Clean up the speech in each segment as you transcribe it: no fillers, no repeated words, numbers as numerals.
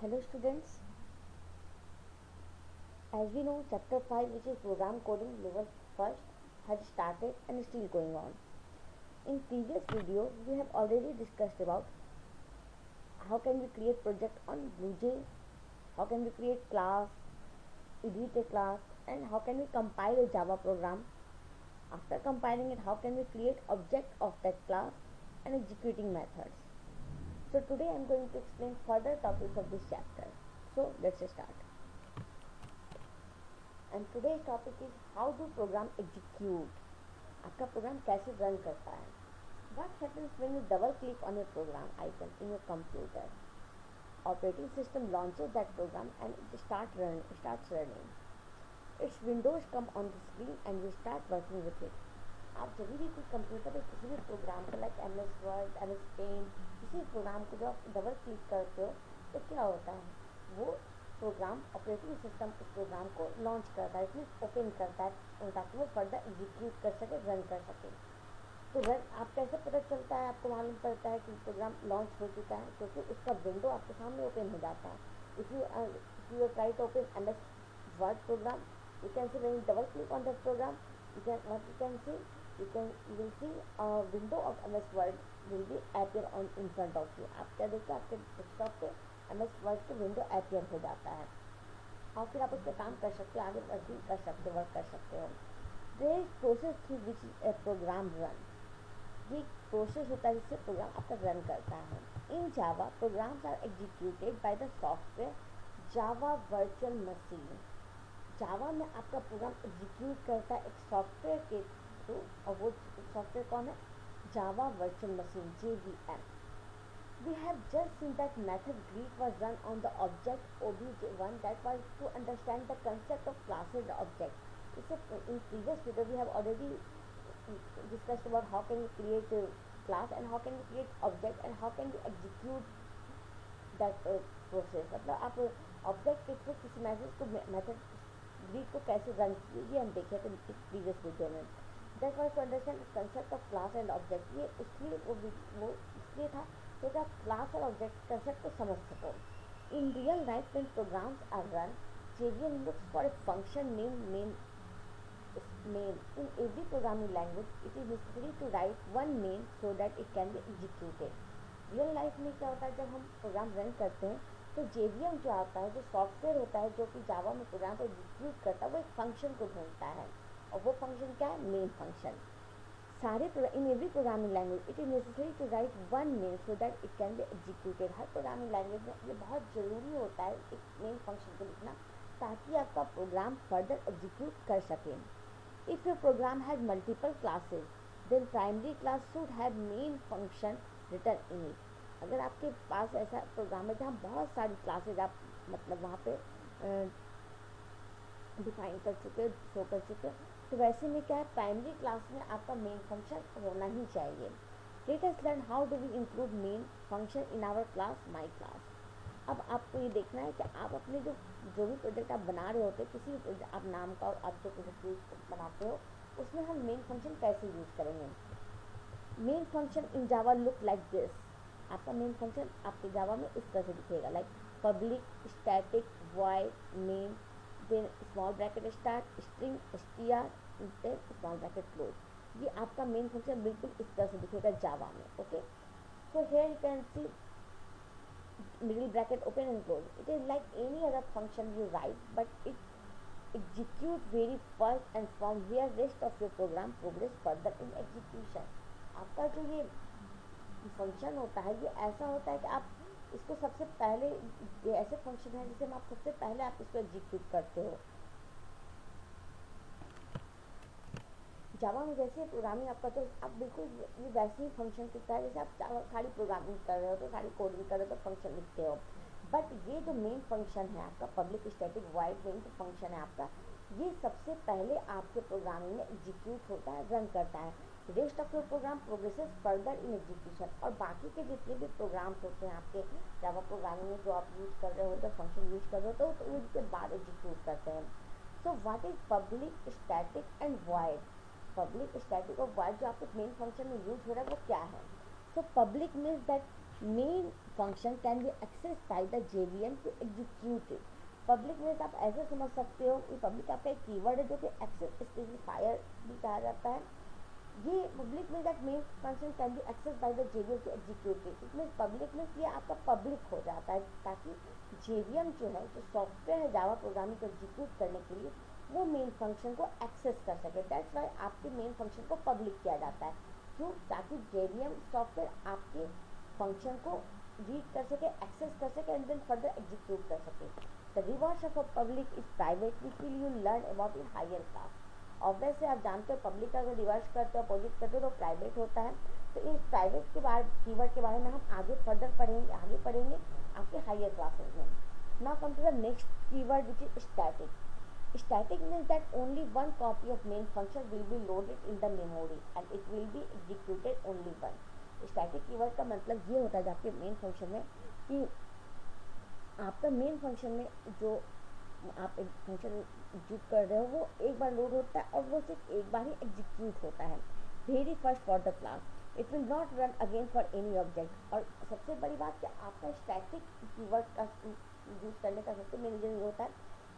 Hello students, as we know chapter 5 which is program coding level first has started and is still going on. In previous video we have already discussed about how can we create project on BlueJ, how can we create class, edit a class and how can we compile a Java program. After compiling it, how can we create object of that class and executing methods. So today I am going to explain further topics of this chapter. So let's start. And today's topic is how do program execute. आपका program कैसे run करता है. What happens when you double click on your program icon in your computer. Operating system launches that program and it starts running. Its windows come on the screen and you start working with it. आप जब भी कोई computer पर किसी भी program को like M S word, M S paint, किसी program को जब आप डबल क्लिक करते हो तो क्या होता है, वो प्रोग्राम ऑपरेटिंग सिस्टम उस प्रोग्राम को लॉन्च करता है, इसमें ओपन करता है ताकि वो फर्दर एग्जीक्यूट कर सके, रन कर सके. तो रन आप कैसे पता चलता है, आपको मालूम पड़ता है कि प्रोग्राम लॉन्च हो चुका है क्योंकि उसका विंडो आपके सामने ओपन हो जाता है. If you try to open M S word program, you can see when you double click on that program, you can see you will see a window of MS Word will be appear on in front of you. आप क्या देखते हैं, आपके desktop पे MS Word की window appear हो जाता है और फिर आप उस पर काम कर सकते हो, आगे वर्किंग कर सकते हो, वर्क कर सकते हो. there is process through which a program run. ये प्रोसेस होता है जिससे प्रोग्राम आपका रन करता है. In Java programs are executed by the software Java virtual machine. Java में आपका प्रोग्राम एग्जीक्यूट करता है एक सॉफ्टवेयर के थ्रू, और वो सॉफ्टवेयर कौन है, जावा virtual machine JVM. We have just seen that method greet was run on the object obj1, that was to understand the concept of classes and object. In previous video we have already discussed about how can you create a class and how can you create object and how can you execute that process. मतलब आप object के through किसी message को method greet को कैसे run कीजिए, ये हम देखे थे प्रीवियस वीडियो में. That was to understand concept of class and object. ये इसलिए वो इसलिए था क्योंकि आप क्लास और ऑब्जेक्ट कंसेप्ट को समझ सको. In real life when programs are run, JVM looks for a function named main. In every programming language it is necessary to write one main so that it can be executed. Real life में क्या होता है, जब हम program run करते हैं तो JVM जो आता है, जो सॉफ्टवेयर होता है जो कि जावा में प्रोग्राम को एग्जीक्यूट करता है, वो एक फंक्शन को ढूंढता है और वो फंक्शन क्या है, मेन फंक्शन. सारे in every programming language it is necessary to write one main so that it can be executed. हर प्रोग्रामिंग लैंग्वेज में ये बहुत ज़रूरी होता है एक मेन फंक्शन को लिखना ताकि आपका प्रोग्राम फर्दर एग्जीक्यूट कर सकें. If your program has multiple classes then primary class should have main function return in it. अगर आपके पास ऐसा प्रोग्राम है जहाँ बहुत सारी क्लासेज आप मतलब वहाँ पे डिफाइन कर चुके, शो कर चुके, तो वैसे में क्या है, प्राइमरी क्लास में आपका मेन फंक्शन होना ही चाहिए. Let us learn how do we include main function in our class my class. अब आपको ये देखना है कि आप अपने जो भी प्रोजेक्ट आप बना रहे होते, किसी भी आप नाम का आप जो प्रोजेक्ट बनाते हो उसमें हम मेन फंक्शन कैसे यूज़ करेंगे. Main function in Java look like this. आपका मेन फंक्शन आपके जावा में इस तरह से दिखेगा, like public static void main, then small bracket start string str, then small bracket close. ये आपका मेन फंक्शन बिल्कुल इस तरह से दिखेगा जावा में. Okay, so here you can C middle bracket open and close. It is like any other function you write, but it execute very first, and from here rest of your program progress further in execution. आपका जो ये function होता है ये ऐसा होता है कि आप इसको सबसे पहले, ये ऐसे फंक्शन है जिसे आप सबसे पहले आप इसको एग्जीक्यूट करते हो. जावा में जैसे प्रोग्रामिंग आप करते हो, आप बिल्कुल ये वैसे ही फंक्शन लिखता है जैसे आप खाली प्रोग्रामिंग कर रहे हो तो खाली कोडिंग कर रहे हो तो फंक्शन लिखते हो. बट ये जो मेन फंक्शन है आपका पब्लिक स्टैटिक वॉइड मेन जो फंक्शन है आपका, ये सबसे पहले आपके प्रोग्रामिंग में एग्जीक्यूट होता है, रन करता है. Rest of your program progresses further in execution. और बाकी के जितने भी प्रोग्राम्स होते हैं आपके जावा प्रोग्रामिंग में जो आप यूज़ कर रहे हो, तो फंक्शन यूज़ कर रहे हो तो उसके बाद एग्जीक्यूट करते हैं. सो what is public static and void. Public static और वॉइड जो आपके मेन फंक्शन में यूज हो रहा है वो क्या है. So public means that main function can be access by the JVM to execute it. Public means आप ऐसे समझ सकते हो कि पब्लिक आपका एक कीवर्ड है जो कि एक्सेस स्पेसिफायर भी कहा जाता है। ये public means that main function can be access by the JVM to execute it. It means public means ये आपका पब्लिक हो जाता है ताकि JVM जो है, जो सॉफ्टवेयर है जावा प्रोग्रामिंग को एग्जीक्यूट करने के लिए, वो मेन फंक्शन को एक्सेस कर सके। दैट्स वाई आपके मेन फंक्शन को पब्लिक किया जाता है। क्यों? ताकि JVM सॉफ्टवेयर आपके फंक्शन को रीड कर सके, एक्सेस कर सके एंड देन फर्दर एग्जीक्यूट कर सके। The reverse of a public is private which will you learn about in higher class. Obviously आप जानते हो पब्लिक का अगर रिवर्स करते हो, अपोजिट करते हो तो प्राइवेट होता है। तो इस प्राइवेट के बारे कीवर्ड के बारे में हम आगे फर्दर पढ़ेंगे आपके हायर क्लासेस में। Now come to the next keyword which is static. Static means that only one copy of main function will be loaded in the memory and it will be executed only one. Static keyword का मतलब ये होता है आपके main function में कि आपका main function में जो आप एक फंक्शन एग्जीक्यूट कर रहे हो वो एक बार लोड होता है और वो सिर्फ एक बार ही एग्जीक्यूट होता है, very first for the class. It will not run again for any object. और सबसे बड़ी बात कि आपका स्टैटिक कीवर्ड का यूज करने का सबसे मेन रीजन ये होता है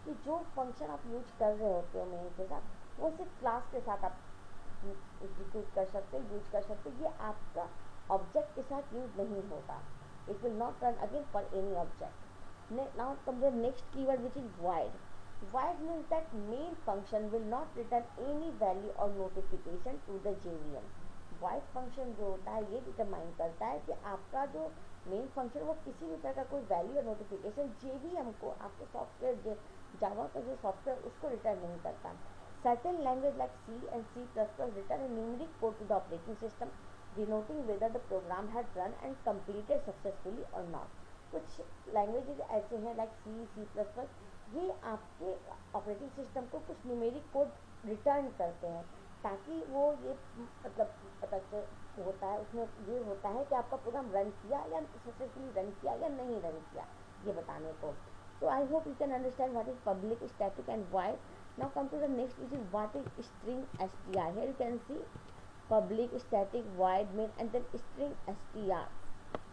कि जो फंक्शन आप यूज कर रहे होते हो मेन के साथ, वो सिर्फ क्लास के साथ आप एग्जीक्यूट कर सकते, यूज कर सकते। ये आपका ऑब्जेक्ट के साथ यूज नहीं होगा। It will not run again for any object. Now come the next keyword which is void. Void means that main function will not return any value or notification to the JVM. void function जो होता है ये determine करता है कि आपका जो main function वो किसी भी तरह का कोई वैल्यू और नोटिफिकेशन JVM को, आपके सॉफ्टवेयर जावा का जो सॉफ्टवेयर उसको रिटर्न नहीं करता। Certain language like C and C++ return a numeric code to the operating system denoting whether the program had run and completed successfully or not. कुछ languages ऐसे हैं लाइक C++, ये आपके ऑपरेटिंग सिस्टम को कुछ numeric code return करते हैं ताकि वो ये मतलब पता होता है, उसमें ये होता है कि आपका प्रोग्राम रन किया या सक्सेसफुली रन किया या नहीं रन किया, ये बताने को। तो I hope you can understand what is public, static and void. Now come to the next which is what is string str. Here you can see public, static, void, main and then string str.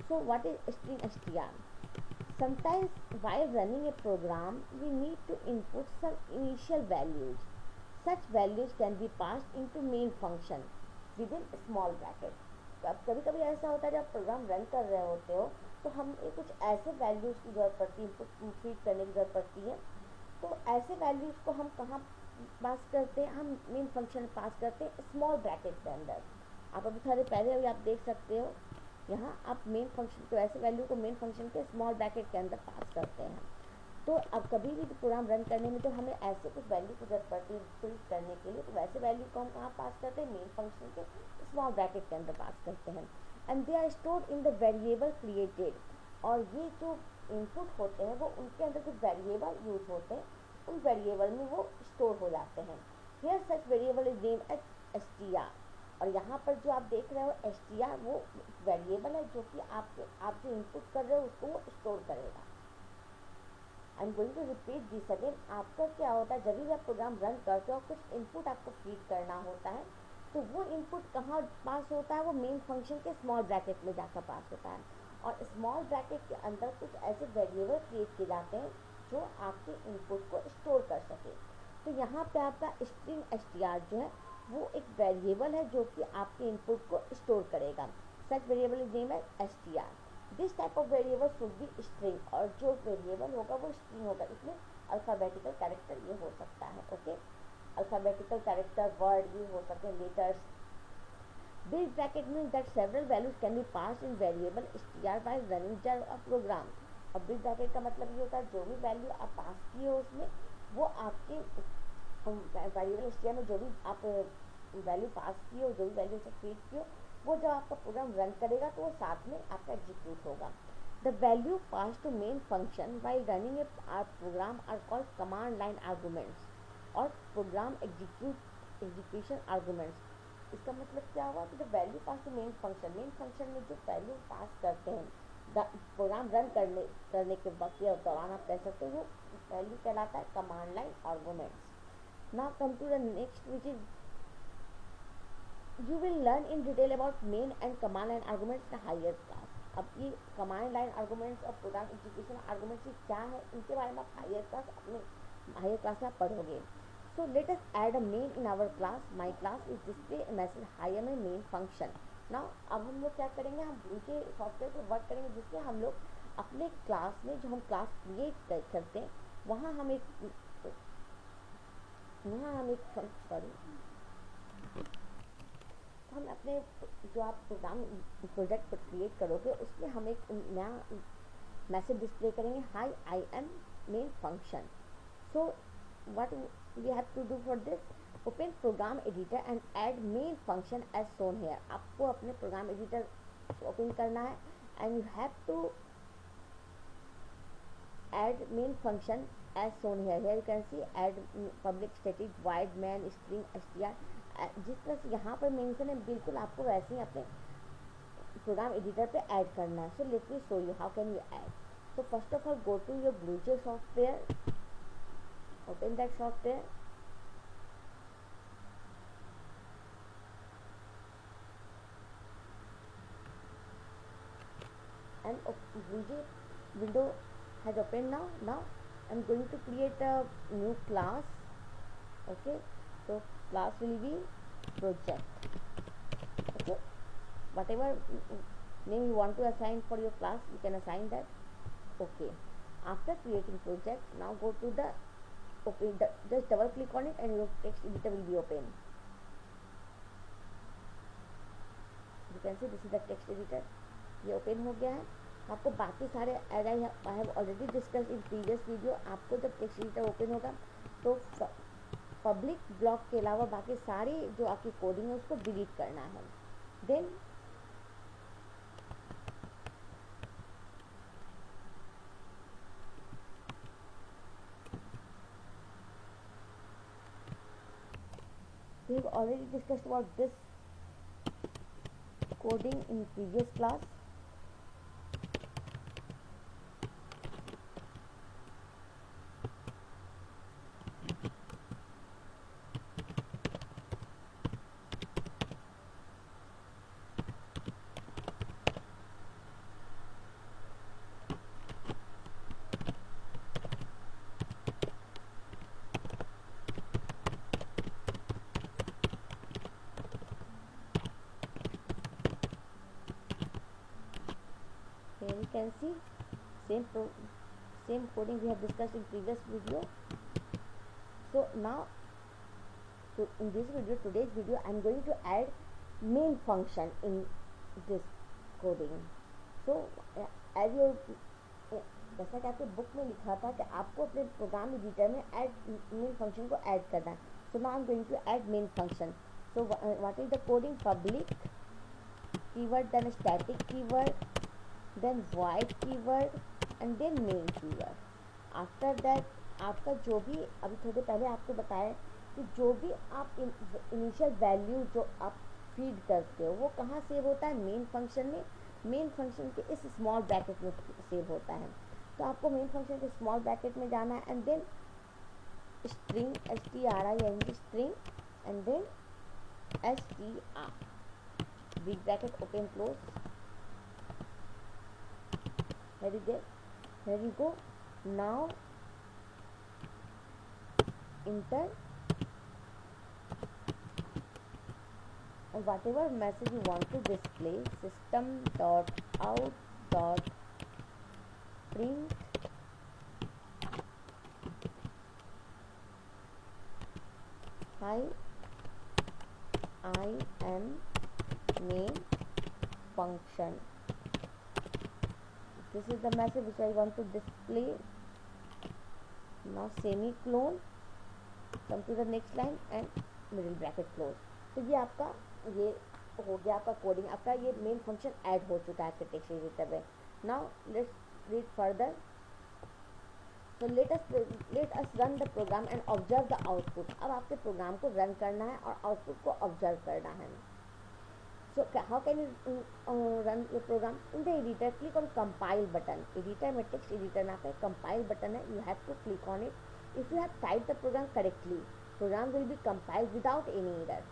So what is string str? Sometimes while running a program, we need to input some initial values. Such values can be passed into main function within small bracket. अब कभी कभी ऐसा होता है जब program run कर रहे होते हो तो हमें कुछ ऐसे वैल्यूज़ की ज़रूरत पड़ती है, इनपुट फीड करने की ज़रूरत पड़ती है। तो ऐसे वैल्यूज़ को हम कहाँ पास करते हैं? हम मेन फंक्शन पास करते हैं स्मॉल ब्रैकेट के अंदर। आप अभी थोड़े पहले अभी आप देख सकते हो यहाँ आप मेन फंक्शन तो ऐसे वैल्यू को मेन फंक्शन के स्मॉल ब्रैकेट के अंदर पास करते हैं। तो अब कभी भी प्रोग्राम रन करने में तो हमें ऐसे कुछ वैल्यू की जरूरत पड़ती है फिल करने के लिए, तो वैसे वैल्यू को हम कहाँ पास करते हैं? मेन फंक्शन के स्मॉल ब्रैकेट के अंदर पास करते हैं। And they are stored in the variable created. और ये जो इनपुट होते हैं वो उनके अंदर कुछ वेरिएबल यूज होते हैं, उन वेरिएबल में वो स्टोर हो जाते हैं। Here such variable is name as str। और यहाँ पर जो आप देख रहे हो str वो वेरिएबल है जो कि आप जो इनपुट कर रहे हो उसको वो स्टोर करेगा। I am going to repeat this again. आपका क्या होता है जब भी आप प्रोग्राम रन करते हो कुछ इनपुट आपको फीड करना होता है, तो वो इनपुट कहाँ पास होता है? वो मेन फंक्शन के स्मॉल ब्रैकेट में जाकर पास होता है। और स्मॉल ब्रैकेट के अंदर कुछ ऐसे वेरिएबल क्रिएट किए जाते हैं जो आपके इनपुट को स्टोर कर सके। तो यहाँ पे आपका स्ट्रिंग str जो है वो एक वेरिएबल है जो कि आपके इनपुट को स्टोर करेगा। Such variable is name as str। This type of variable should be string, और जो वेरिएबल होगा वो स्ट्रिंग होगा। इसमें अल्फ़ाबेटिकल कैरेक्टर ये हो सकता है, ओके। अल्फ़ाबेटिकल कैरेक्टर, वर्ड ये हो सकते हैं, letters. This bracket means that several values can be passed in variable str by running a program। अब बिग ब्रैकेट का मतलब ये होता है जो भी वैल्यू आप पास किए हो उसमें वो आपके वेरिएबल str में जो भी आप वैल्यू पास किए हो, जो भी वैल्यू से फीड किए हो, वो जब आपका प्रोग्राम रन करेगा तो वो साथ में आपका एग्जीक्यूट होगा। The value pass to main function while running a program are called command line arguments और प्रोग्राम एग्जीक्यूशन आर्गूमेंट्स। इसका मतलब क्या हुआ कि the value pass to main function में जो वैल्यू पास करते हैं प्रोग्राम रन करने के वक्त या दौरान आप कह सकते हो, वो वैल्यू कहलाता है command line arguments. Now come to the next which is you will learn in detail about main and command line arguments in a higher class। अब ये कमांड लाइन आर्गूमेंट्स और प्रोग्राम एग्जीक्यूशन आर्गूमेंट्स क्या है, इनके बारे में आप higher class में आप पढ़ोगे. So let us add a main in our class. My class is display a message higher में main function. Now अब हम लोग क्या करेंगे, हम उनके सॉफ्टवेयर पर वर्क करेंगे जिससे हम लोग अपने क्लास में जो हम क्लास क्रिएट करते हैं वहाँ हम एक सॉरी हम अपने जो आप प्रोग्राम प्रोजेक्ट क्रिएट करोगे उसमें हम एक नया मैसेज डिस्प्ले करेंगे, high I am main function. So what we have to do for this, open program editor and add main function as shown here. आपको अपने program editor open करना है and you have to add main function as shown here. Here you can see add public static void main string str. जिस तरह से यहाँ पर mention है बिल्कुल आपको वैसे ही अपने प्रोग्राम एडिटर पे ऐड करना है. So let me show you how can you add. So first of all go to your BlueJ software, open that software, and Vue window has opened now. Now I'm going to create a new class. Okay, so class will be project. Okay, whatever name you want to assign for your class you can assign that. Okay, after creating project, now go to the just double click on it and your text editor will be open. You can see this is the text editor. ये open हो गया है. आपको बाकी सारे as I have already discuss in previous video, आपको जब text editor open होगा तो पब्लिक ब्लॉक के अलावा बाकी सारी जो आपकी कोडिंग है उसको डिलीट करना है. Then we have already discussed about this coding in previous class. Here you can see same coding we have discussed in previous video. So now in this video, today's video, I am going to add main function in this coding. So as your जैसा कि आपके book में लिखा था कि आपको अपने program editor में ऐड मेन फंक्शन को ऐड करना है. So now I am going to add main function. So what is the coding, public keyword, then static keyword, then void keyword and then main keyword. After that आपका जो भी अभी थोड़े पहले आपको बताया कि जो भी आप इनिशियल वैल्यू जो आप फीड करते हो वो कहाँ सेव होता है, मेन फंक्शन में. मेन फंक्शन के इस स्मॉल ब्रैकेट में सेव होता है. तो आपको मेन फंक्शन के स्मॉल ब्रैकेट में जाना है and then string string string and then str big bracket open close. Here you go. Now enter whatever message you want to display. System dot out dot print hi I am main function. This is the message which I want to display. Now semicolon, come to the next line and middle bracket close. तो ये आपका ये हो गया आपका coding, आपका ये main function add हो चुका है आपके टेक्स्ट एडिटर में. Now let's read further. So let us run the program and observe the output. अब आपके प्रोग्राम को रन करना है और आउटपुट को ऑब्जर्व करना है. So how can you run your program? In the editor, click on compile button. Editor में text editor में आपका compile button है. You have to click on it. If you have typed the program correctly, program will be compiled without any error.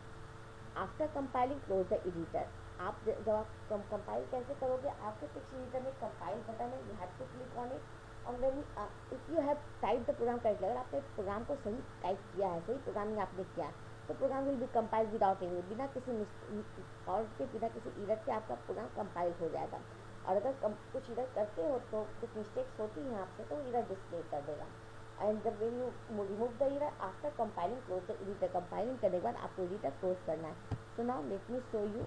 After compiling, close the editor. आप जब आप compile कैसे करोगे, आपके टेक्स्ट एडिटर में कंपाइल बटन है, you have to click on it. और when if you have type the program correctly, अगर आपने प्रोग्राम को सही टाइप किया है, सही प्रोग्रामिंग आपने किया है, तो program will be compile without any, बिना किसी फॉल्ट के, बिना किसी एरर के आपका प्रोग्राम कंपाइल हो जाएगा। और अगर कुछ एरर करते हो तो कुछ मिस्टेक्स होती हैं आपसे, तो एरर डिस्प्ले कर देगा। एंड जब when you remove the error after compiling, close the editor. Compiling करने के बाद आपको एडिटर क्लोज करना है। So now let me show you.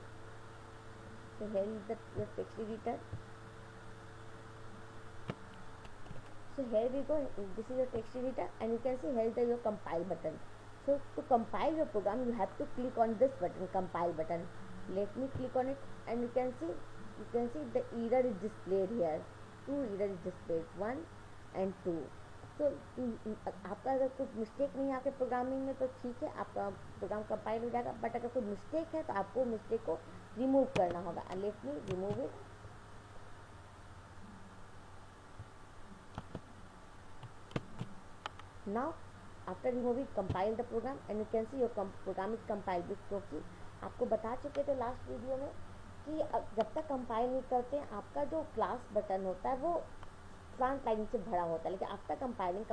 So here is your text editor. So here we go. This is your text editor, and you can see here is your compile button. So to compile your program, you have to click on this button, compile button. Let me click on it, and you can see the error is displayed here. Two error is displayed, 1 and 2. तो आपका अगर कुछ mistake नहीं है आपके programming में तो ठीक है, आपका प्रोग्राम कंपाइल हो जाएगा। बट अगर कोई मिस्टेक है तो आपको मिस्टेक को रिमूव करना होगा। Let me remove it. Now after removing compile the program, and you can see your program is compile with, क्योंकि आपको बता चुके थे लास्ट वीडियो में कि जब तक कंपाइल नहीं करते आपका जो क्लास बटन होता है वो स्लैंट लाइन से भरा होता है, लेकिन आफ्टर कंपाइलिंग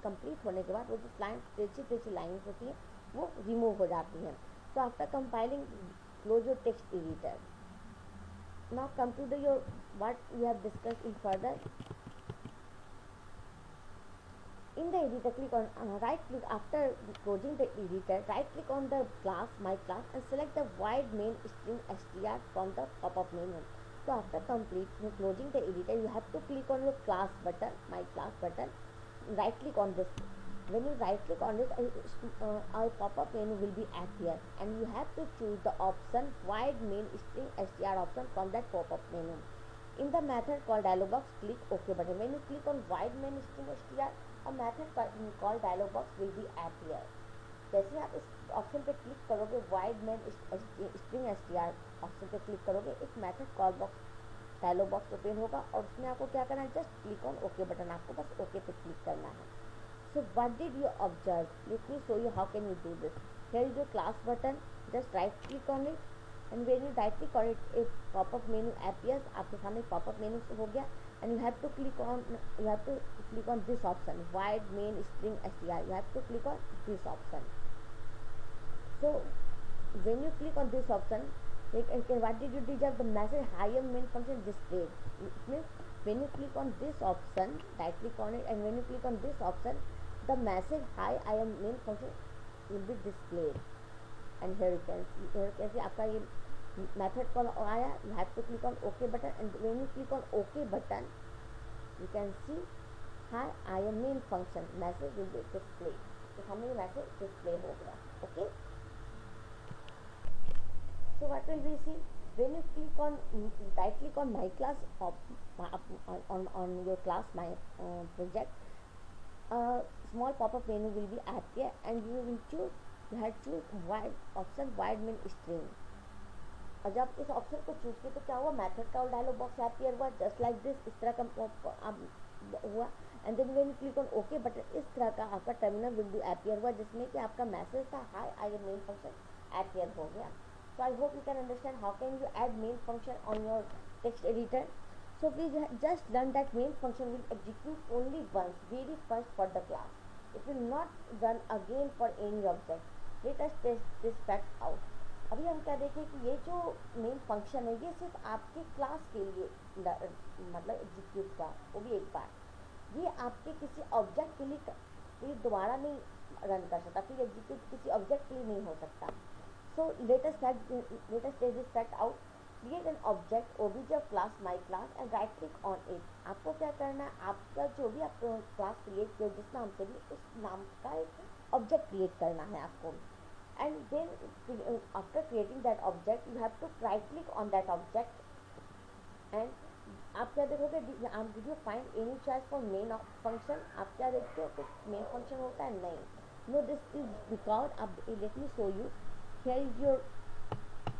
कंप्लीट होने के बाद वो जो स्लैंट तिरछी लाइन्स होती हैं वो रिमूव हो जाती हैं। So after compiling, close your text editor. Now come to the your what we have discussed in further. In the editor, click on right click after closing the editor, right click on the class my class and select the void main string str from the pop-up menu. So after closing the editor, you have to click on your class button, my class button, right click on this. When you right click on this, our pop-up menu will be appear, and you have to choose the option void main string str option from that pop-up menu. In the method called dialog box, click OK button. When you click on void main string str, a method called dialog box will be appear. जैसे आप इस option पे click करोगे, void main string str option पे click करोगे, एक method call box dialog box open होगा और उसमें आपको क्या करना है, just click on okay button, आपको बस ओके पे क्लिक करना है। So what did you observe, let me show you how can you do this. Here is your class button, just right click on it, and when you right click on it a popup menu appears, आपके सामने popup menu हो गया, and you have to click on this option, void main string str. You have to click on this option. So when you click on this option, what did you deserve, the message higher main function displayed. It means when you click on this option, right click on it, and when you click on this option, the message hi I am main function will be displayed. And here you can see आपका ये method call आया, you have to click on OK button, and when you click on OK button, you can see hi I am main function message will be displayed. तो हमें ये message display हो गया। Okay, so what will we see, when you click on right click on my class on your class my project, small pop-up menu will be appear, and you have choose option void main string। और जब इस option को choose किया तो क्या हुआ, method का dialog box appear हुआ, जस्ट लाइक दिस, इस तरह का हुआ। And then when you click on okay button, इस तरह का आपका टर्मिनल विल बी अपीयर हुआ, जिसमें कि आपका मैसेज था hi I am main function appear हो गया। So I hope you can understand how can you add main function on your text editor. So we just learned that main function will execute only once, very first for the class. It will not run again for any object. Let us test this fact out. अभी हम क्या देखें कि ये जो main function है ये सिर्फ आपके क्लास के लिए मतलब एग्जीक्यूट हुआ, वो भी एक बार, ये आपके किसी ऑब्जेक्ट के लिए दोबारा नहीं रन कर सकता, फिर एग्जीक्यूट किसी ऑब्जेक्ट के लिए नहीं हो सकता। So let us test this fact out. Create an object obj of class my class and right click on it. आपको क्या करना है, आपका जो भी आप क्लास क्रिएट किया जिस नाम से भी, उस नाम का एक ऑब्जेक्ट क्रिएट करना है आपको। And then after creating that object you have to right click on that object, एंड आप क्या देखोगे, did you find any choice for main function. आप क्या देखते हो, कुछ मेन फंक्शन होता है, नहीं, नो, दिस इज बिकॉज अब late me show you. Here is your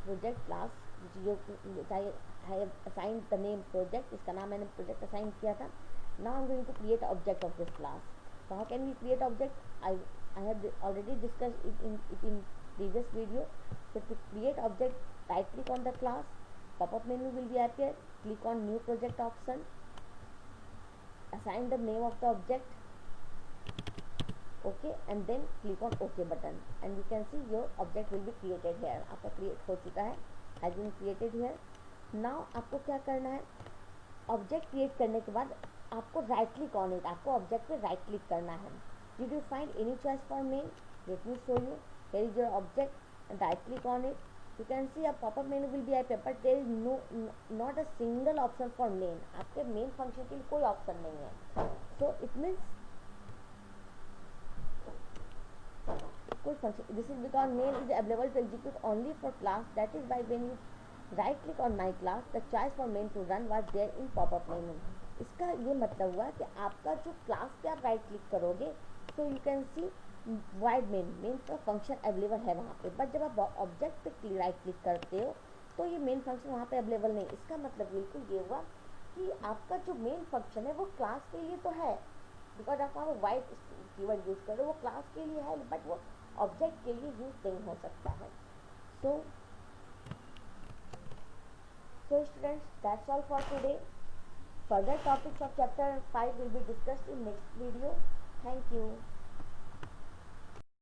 project class I have assigned the name project, इसका नाम मैंने प्रोजेक्ट असाइन किया था। Now I'm going to create object of this class. So how can we create object? I have already discussed it in previous video. So to create object, right click on the class, pop-up menu will be appear. Click on new project option, assign the name of the object, okay, and then click on OK button, and you can see your object will be created here. आपका create हो चुका है, has been created here. now आपको क्या करना है, object create करने के बाद आपको राइट क्लिक ऑन इट, आपको ऑब्जेक्ट पे राइट क्लिक करना है. Did you find any choice for main? Let me show you. Here is your object and right click on it. You can see a popup menu will be appear, but there is not a single option for main. आपके main function के लिए कोई option नहीं है. So it means कोई function, this is because main is available to execute only for class. That is by when you right click on my class the choice for main to run was there in popup menu. इसका ये मतलब हुआ कि आपका जो class पे आप right click करोगे so you can C wide main का फंक्शन अवेलेबल है वहाँ पे, बट जब आप ऑब्जेक्ट पे राइट क्लिक करते हो तो ये मेन फंक्शन वहाँ पे अवेलेबल नहीं. इसका मतलब बिल्कुल ये हुआ कि आपका जो मेन फंक्शन है वो क्लास के लिए तो है, बिकॉज आप वहाँ वाइड कीवर्ड यूज़ कर रहे हो, वो क्लास के लिए है, बट वो ऑब्जेक्ट के लिए यूज नहीं हो सकता है. So students, that's all for today. Further topics of chapter 5 will be discussed in next video. Thank you.